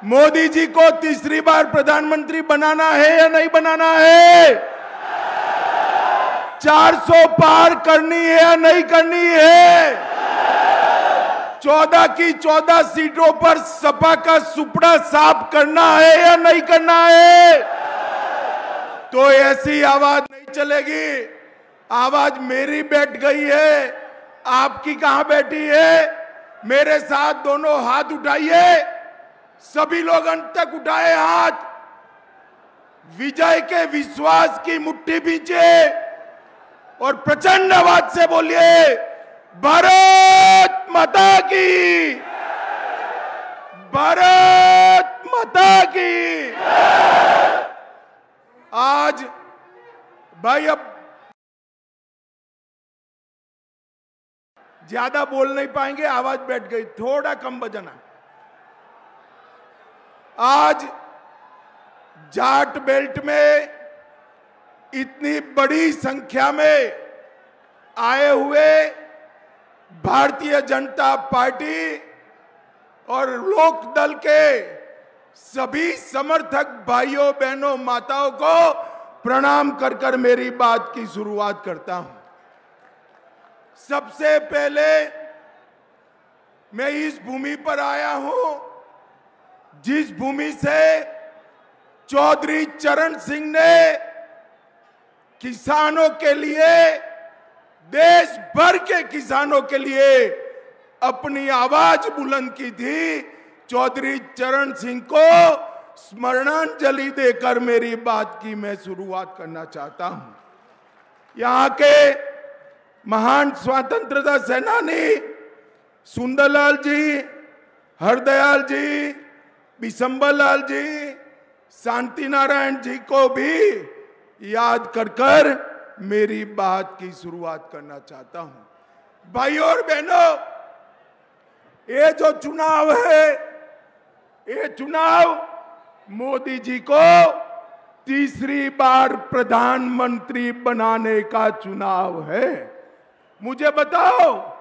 मोदी जी को तीसरी बार प्रधानमंत्री बनाना है या नहीं बनाना है? 400 पार करनी है या नहीं करनी है? 14 की 14 सीटों पर सपा का सुपड़ा साफ करना है या नहीं करना है? तो ऐसी आवाज नहीं चलेगी। आवाज मेरी बैठ गई है, आपकी कहां बैठी है? मेरे साथ दोनों हाथ उठाइए, सभी लोग अंत तक उठाए हाथ। विजय के विश्वास की मुट्ठी भींचे और प्रचंड आवाज से बोलिए, भारत माता की, भारत माता की। आज भाई अब ज्यादा बोल नहीं पाएंगे, आवाज बैठ गई, थोड़ा कम बजाना। आज जाट बेल्ट में इतनी बड़ी संख्या में आए हुए भारतीय जनता पार्टी और लोकदल के सभी समर्थक भाइयों बहनों माताओं को प्रणाम कर कर मेरी बात की शुरुआत करता हूं। सबसे पहले मैं इस भूमि पर आया हूं जिस भूमि से चौधरी चरण सिंह ने किसानों के लिए, देश भर के किसानों के लिए अपनी आवाज बुलंद की थी। चौधरी चरण सिंह को स्मरणांजलि देकर मेरी बात की मैं शुरुआत करना चाहता हूं। यहां के महान स्वतंत्रता सेनानी सुंदरलाल जी, हरदयाल जी, बिशंबर लाल जी, शांति नारायण जी को भी याद कर कर मेरी बात की शुरुआत करना चाहता हूं। भाइयों और बहनों, ये जो चुनाव है, ये चुनाव मोदी जी को तीसरी बार प्रधानमंत्री बनाने का चुनाव है। मुझे बताओ,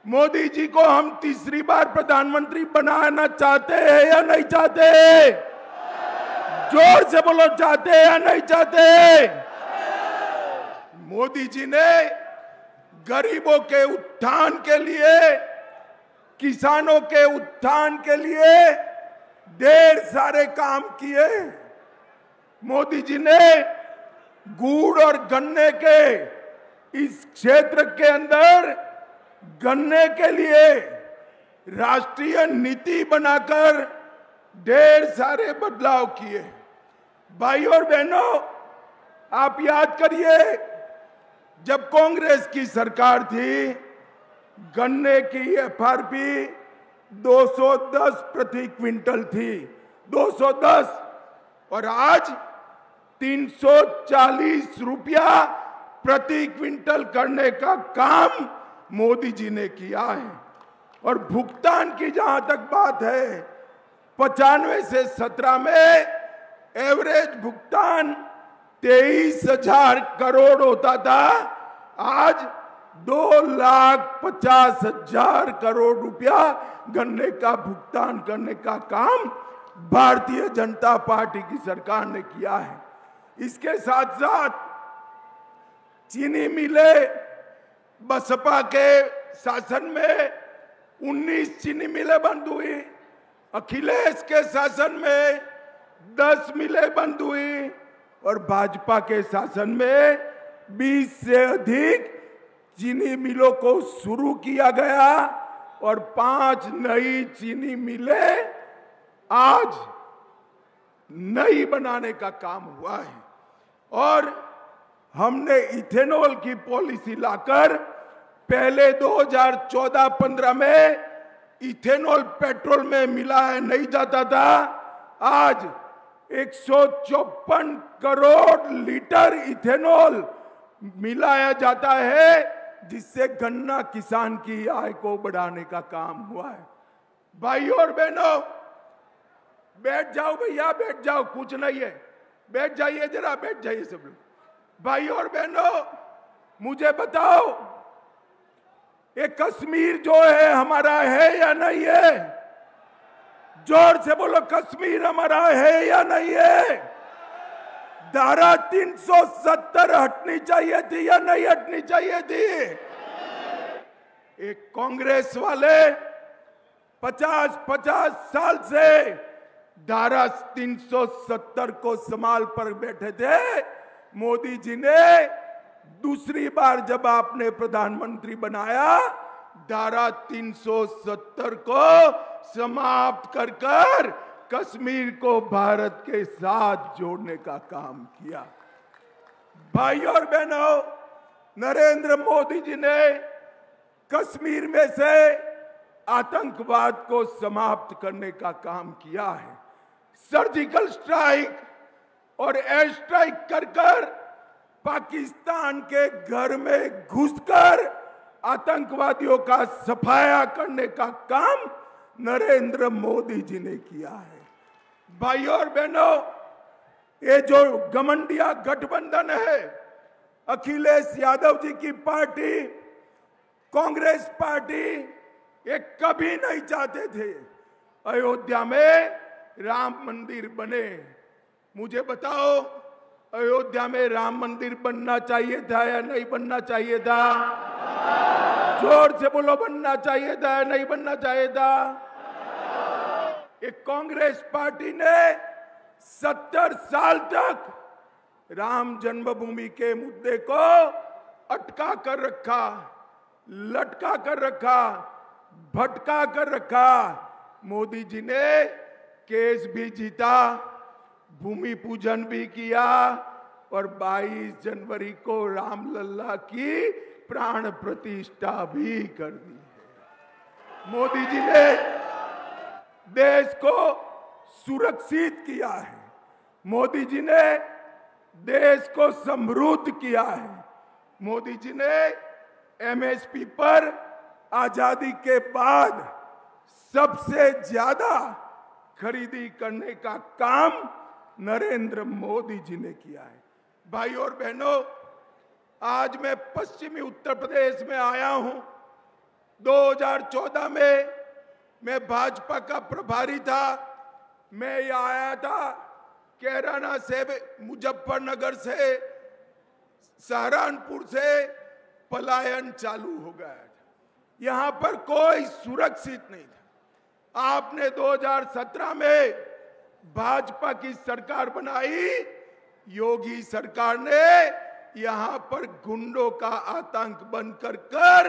मोदी जी को हम तीसरी बार प्रधानमंत्री बनाना चाहते हैं या नहीं चाहते? जोर से बोलो, चाहते हैं या नहीं चाहते? मोदी जी ने गरीबों के उत्थान के लिए, किसानों के उत्थान के लिए ढेर सारे काम किए। मोदी जी ने गुड़ और गन्ने के इस क्षेत्र के अंदर गन्ने के लिए राष्ट्रीय नीति बनाकर ढेर सारे बदलाव किए। भाइयों और बहनों, आप याद करिए, जब कांग्रेस की सरकार थी, गन्ने की एफआरपी 210 प्रति क्विंटल थी, 210, और आज 340 रुपया प्रति क्विंटल करने का काम मोदी जी ने किया है। और भुगतान की जहां तक बात है, 95 से 17 में एवरेज भुगतान 23,000 करोड़ होता था, आज 2,50,000 करोड़ रुपया गन्ने का भुगतान करने का काम भारतीय जनता पार्टी की सरकार ने किया है। इसके साथ साथ चीनी मिलें, बसपा के शासन में 19 चीनी मिलें बंद हुई, अखिलेश के शासन में 10 मिलें बंद हुई, और भाजपा के शासन में 20 से अधिक चीनी मिलों को शुरू किया गया और 5 नई चीनी मिलें आज नई बनाने का काम हुआ है। और हमने इथेनॉल की पॉलिसी लाकर पहले 2014-15 में इथेनॉल पेट्रोल में मिलाया नहीं जाता था, आज 154 करोड़ लीटर इथेनॉल मिलाया जाता है, जिससे गन्ना किसान की आय को बढ़ाने का काम हुआ है। भाइयों और बहनों, बैठ जाओ भैया, बैठ जाओ, कुछ नहीं है, बैठ जाइए, जरा बैठ जाइए सब लोग। भाइयों और बहनों, मुझे बताओ, ये कश्मीर जो है हमारा है या नहीं है? जोर से बोलो, कश्मीर हमारा है या नहीं है? धारा 370 हटनी चाहिए थी या नहीं हटनी चाहिए थी? एक कांग्रेस वाले 50-50 साल से धारा 370 को संभाल पर बैठे थे। मोदी जी ने दूसरी बार जब आपने प्रधानमंत्री बनाया, धारा 370 को समाप्त कर कर कश्मीर को भारत के साथ जोड़ने का काम किया। भाई और बहनों, नरेंद्र मोदी जी ने कश्मीर में से आतंकवाद को समाप्त करने का काम किया है। सर्जिकल स्ट्राइक और एयर स्ट्राइक कर कर पाकिस्तान के घर में घुसकर आतंकवादियों का सफाया करने का काम नरेंद्र मोदी जी ने किया है। भाई और बहनों, ये जो गठबंधन गठबंधन है, अखिलेश यादव जी की पार्टी, कांग्रेस पार्टी, ये कभी नहीं चाहते थे अयोध्या में राम मंदिर बने। मुझे बताओ, अयोध्या में राम मंदिर बनना चाहिए था या नहीं बनना चाहिए था? जोर से बोलो, बनना चाहिए था या नहीं बनना चाहिए था? एक कांग्रेस पार्टी ने 70 साल तक राम जन्मभूमि के मुद्दे को अटका कर रखा, लटका कर रखा, भटका कर रखा। मोदी जी ने केस भी जीता, भूमि पूजन भी किया और 22 जनवरी को रामलला की प्राण प्रतिष्ठा भी कर दी है। मोदी जी ने देश को सुरक्षित किया है। मोदी जी ने देश को समृद्ध किया है। मोदी जी ने एमएसपी पर आजादी के बाद सबसे ज्यादा खरीदी करने का काम नरेंद्र मोदी जी ने किया है। भाई और बहनों, आज मैं पश्चिमी उत्तर प्रदेश में आया हूं। 2014 में मैं भाजपा का प्रभारी था। मैं यहाँ आया था, कैराना से, मुजफ्फरनगर से, सहारनपुर से पलायन चालू हो गया था। यहां पर कोई सुरक्षित नहीं था। आपने 2017 में भाजपा की सरकार बनाई। योगी सरकार ने यहां पर गुंडों का आतंक बंद कर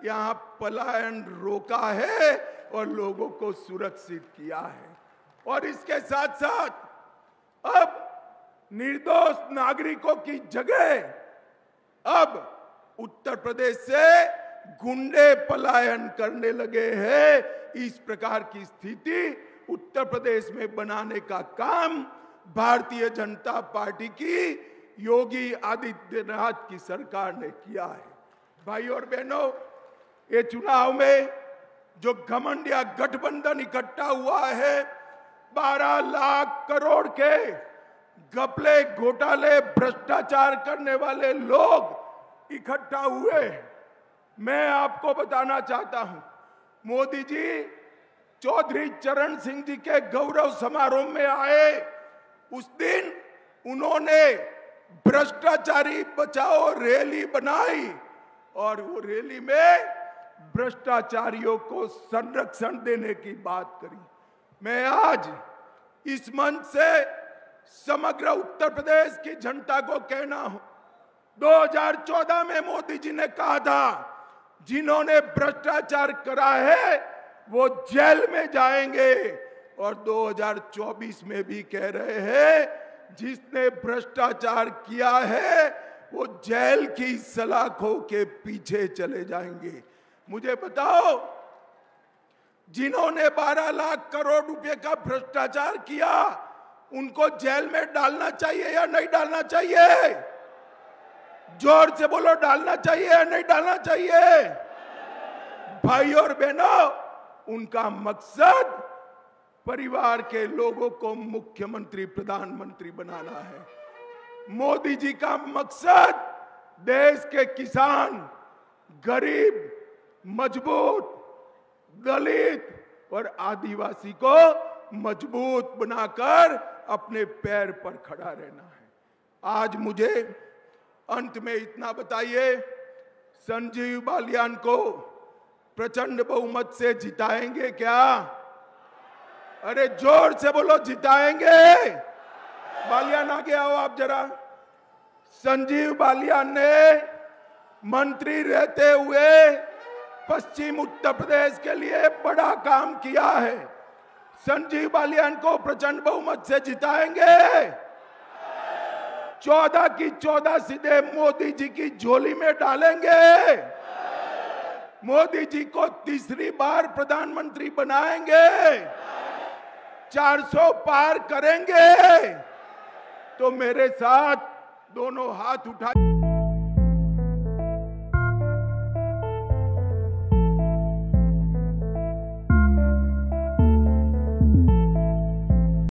यहां पलायन रोका है और लोगों को सुरक्षित किया है। और इसके साथ साथ अब निर्दोष नागरिकों की जगह अब उत्तर प्रदेश से गुंडे पलायन करने लगे हैं। इस प्रकार की स्थिति उत्तर प्रदेश में बनाने का काम भारतीय जनता पार्टी की योगी आदित्यनाथ की सरकार ने किया है। भाई और बहनों, ये चुनाव में जो घमंडिया गठबंधन इकट्ठा हुआ है, 12 लाख करोड़ के घपले, घोटाले, भ्रष्टाचार करने वाले लोग इकट्ठा हुए। मैं आपको बताना चाहता हूं, मोदी जी चौधरी चरण सिंह जी के गौरव समारोह में आए। उस दिन उन्होंने भ्रष्टाचारी बचाओ रैली बनाई और वो रैली में भ्रष्टाचारियों को संरक्षण देने की बात करी। मैं आज इस मंच से समग्र उत्तर प्रदेश की जनता को कहना हूं, 2014 में मोदी जी ने कहा था, जिन्होंने भ्रष्टाचार करा है वो जेल में जाएंगे। और 2024 में भी कह रहे हैं, जिसने भ्रष्टाचार किया है वो जेल की सलाखों के पीछे चले जाएंगे। मुझे बताओ, जिन्होंने 12 लाख करोड़ रुपए का भ्रष्टाचार किया, उनको जेल में डालना चाहिए या नहीं डालना चाहिए? जोर से बोलो, डालना चाहिए या नहीं डालना चाहिए? भाई और बहनों, उनका मकसद परिवार के लोगों को मुख्यमंत्री, प्रधानमंत्री बनाना है। मोदी जी का मकसद देश के किसान, गरीब, मजबूत, दलित और आदिवासी को मजबूत बनाकर अपने पैर पर खड़ा रहना है। आज मुझे अंत में इतना बताइए, संजीव बालियान को प्रचंड बहुमत से जिताएंगे क्या? अरे जोर से बोलो, जिताएंगे? बालियान आगे आओ आप जरा। संजीव बालियान ने मंत्री रहते हुए पश्चिम उत्तर प्रदेश के लिए बड़ा काम किया है। संजीव बालियान को प्रचंड बहुमत से जिताएंगे। 14 की 14 सीधे मोदी जी की झोली में डालेंगे। मोदी जी को तीसरी बार प्रधानमंत्री बनाएंगे। 400 पार करेंगे। तो मेरे साथ दोनों हाथ उठा